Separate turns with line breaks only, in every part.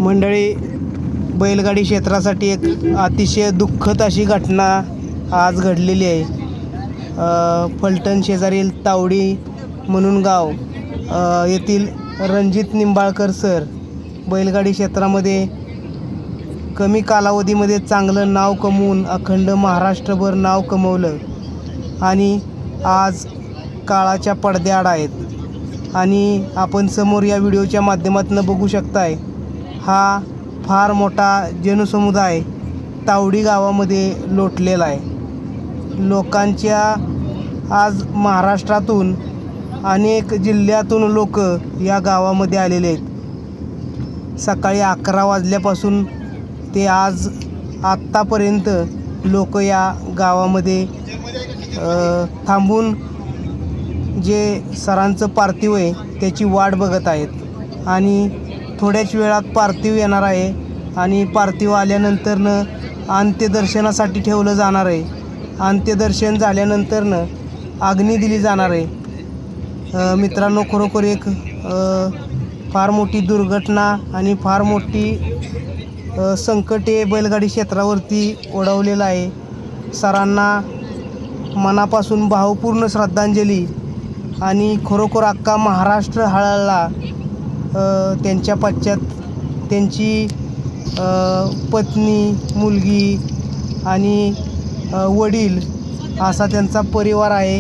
मंडळी, बैलगाडी क्षेत्रासाठी एक अतिशय दुःखद अशी घटना आज घडलेली आहे. फलटण शेजारील तावडी म्हणून गाव येथील रणजित निंबाळकर सर बैलगाडी क्षेत्रामध्ये कमी कालावधीमध्ये चांगलं नाव कमवून अखंड महाराष्ट्रभर नाव कमवलं आणि आज काळाच्या पडद्याआड आहेत. आणि आपण समोर या व्हिडिओच्या माध्यमातून बघू शकताय, हा फार मोठा जनसमुदाय तावडी गावामध्ये लोटलेला आहे. लोकांच्या आज महाराष्ट्रातून अनेक जिल्ह्यातून लोक या गावामध्ये आलेले आहेत. सकाळी 11 वाजल्यापासून ते आज आत्तापर्यंत लोक या गावामध्ये थांबून जे सरांचं पार्थिव आहे त्याची वाट बघत आहेत. आणि थोड्याच वेळात पार्थिव येणार आहे आणि पार्थिव आल्यानंतरनं अंत्यदर्शनासाठी ठेवलं जाणार आहे. अंत्यदर्शन झाल्यानंतरनं अग्नी दिली जाणार आहे. मित्रांनो, खरोखर एक फार मोठी दुर्घटना आणि फार मोठी संकट हे बैलगाडी क्षेत्रावरती ओढवलेलं आहे. सरांना मनापासून भावपूर्ण श्रद्धांजली. आणि खरोखर अख्खा महाराष्ट्र हळहळला. त्यांच्या पश्चात त्यांची पत्नी, मुलगी आणि वडील असा त्यांचा परिवार आहे.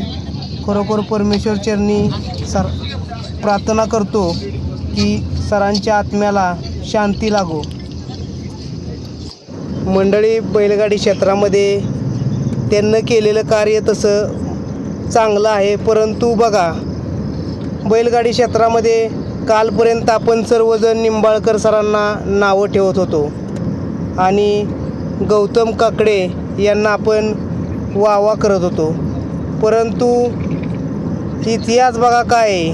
खरोखर परमेश्वर चरणी प्रार्थना करतो की सरांच्या आत्म्याला शांती लागो. मंडळी, बैलगाडी क्षेत्रामध्ये त्यांनी केलेलं कार्य तसं चांगलं आहे, परंतु बघा, बैलगाडी क्षेत्रामध्ये कालपर्यंत आपण सर्वजण निंबाळकर सरांना नावं ठेवत होतो आणि गौतम काकडे यांना आपण वाह करत होतो. परंतु इतिहास बघा काय आहे.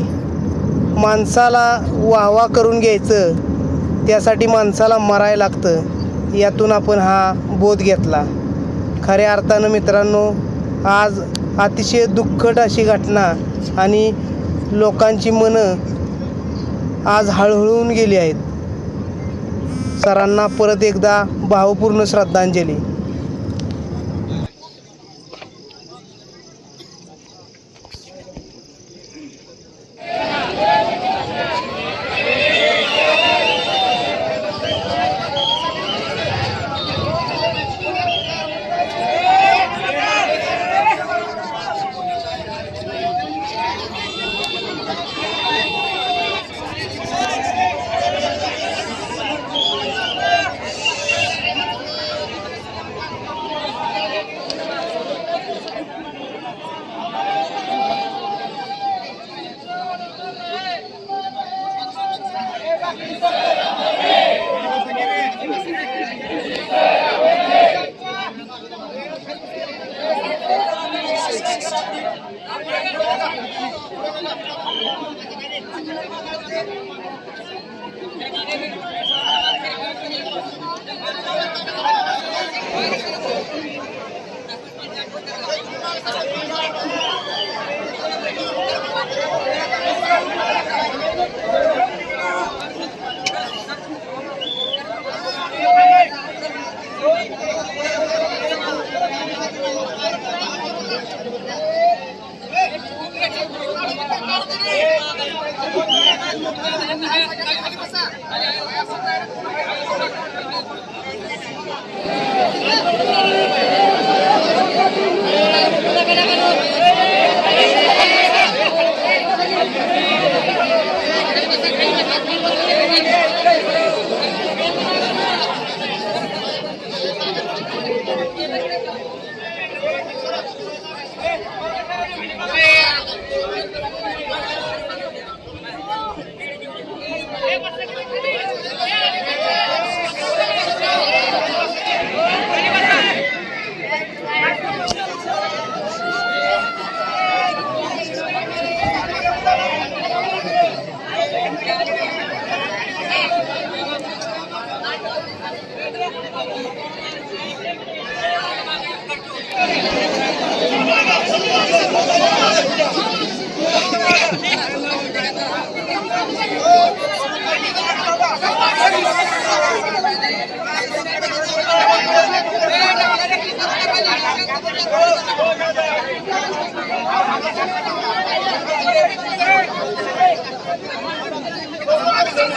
माणसाला वाह करून घ्यायचं, त्यासाठी माणसाला मरायला लागतं. यातून आपण हा बोध घेतला. खऱ्या अर्थानं मित्रांनो, आज अतिशय दुःखद अशी घटना आणि लोकांची मनं आज हळहळून गेली आहेत. सरांना परत एकदा भावपूर्ण श्रद्धांजली.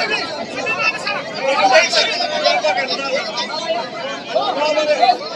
Thank you.